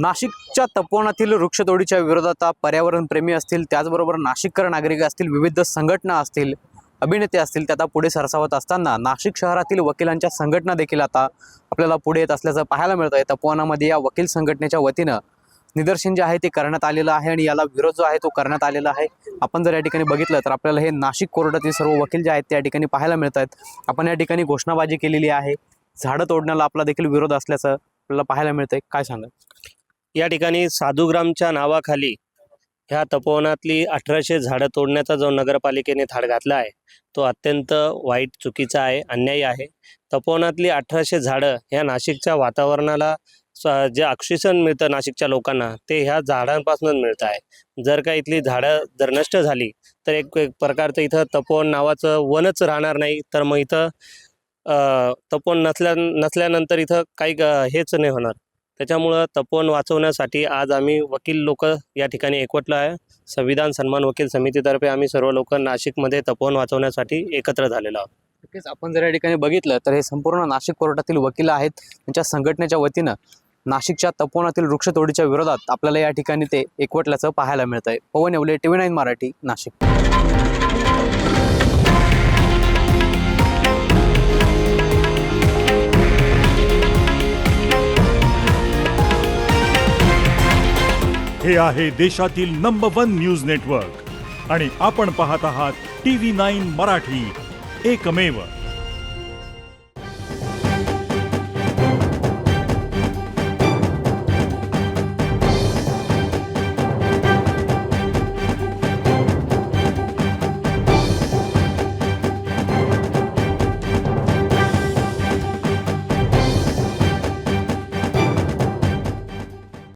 नाशिकच्या तपोवनातील वृक्षतोडीच्या विरोधात पर्यावरणप्रेमी असतील, त्याचबरोबर नाशिककर नागरिक असतील, विविध संघटना असतील, अभिनेते असतील, ते आता पुढे सरसावत असताना नाशिक शहरातील वकिलांच्या संघटना देखील आता आपल्याला पुढे येत असल्याचं पाहायला मिळत आहे। तपोवनामध्ये या वकील संघटनेच्या वतीनं निदर्शन जे आहे ते करण्यात आलेलं आहे आणि याला विरोध जो आहे तो करण्यात आलेला आहे। आपण जर या ठिकाणी बघितलं तर आपल्याला हे नाशिक कोर्टातील सर्व वकील जे आहेत त्या ठिकाणी पाहायला मिळत आहेत। आपण या ठिकाणी घोषणाबाजी केलेली आहे, झाडं तोडण्याला आपला देखील विरोध असल्याचं आपल्याला पाहायला मिळतंय। काय सांगा? या ठिकाणी साधुग्रामच्या नावाखाली ह्या तपोवनातली 1800 झाडं तोडण्याचा जो नगरपालिकेने थाट घातला आहे तो अत्यंत वाईट, चुकीचा आहे, अन्यायी आहे। तपोवनातली 1800 झाडं ह्या नाशिकच्या वातावरणाला जे ऑक्सिजन मिळतं नाशिकच्या लोकांना ते ह्या झाडांपासूनच मिळतं आहे। जर का इथली झाडं जर नष्ट झाली तर एक प्रकारचं इथं तपोवन नावाचं वनच राहणार नाही, तर मग इथं तपोवन नसल्यानंतर इथं काही हेच नाही होणार। त्याच्यामुळं तपोवन वाचवण्यासाठी आज आम्ही वकील लोक या ठिकाणी एकवटलो आहे। संविधान सन्मान वकील समितीतर्फे आम्ही सर्व लोक नाशिकमध्ये तपोवन वाचवण्यासाठी एकत्र झालेलो आहोत। नक्कीच आपण जर या ठिकाणी बघितलं तर हे संपूर्ण नाशिक कोर्टातील वकील आहेत, त्यांच्या संघटनेच्या वतीनं नाशिकच्या तपोवनातील वृक्षतोडीच्या विरोधात आपल्याला या ठिकाणी ते एकवटल्याचं पाहायला मिळत आहे। पवन येवले, TV9 मराठी, नाशिक। हे आहे देशातील नंबर 1 न्यूज नेटवर्क आणि आपण पाहत आहात TV9 मराठी, एकमेव।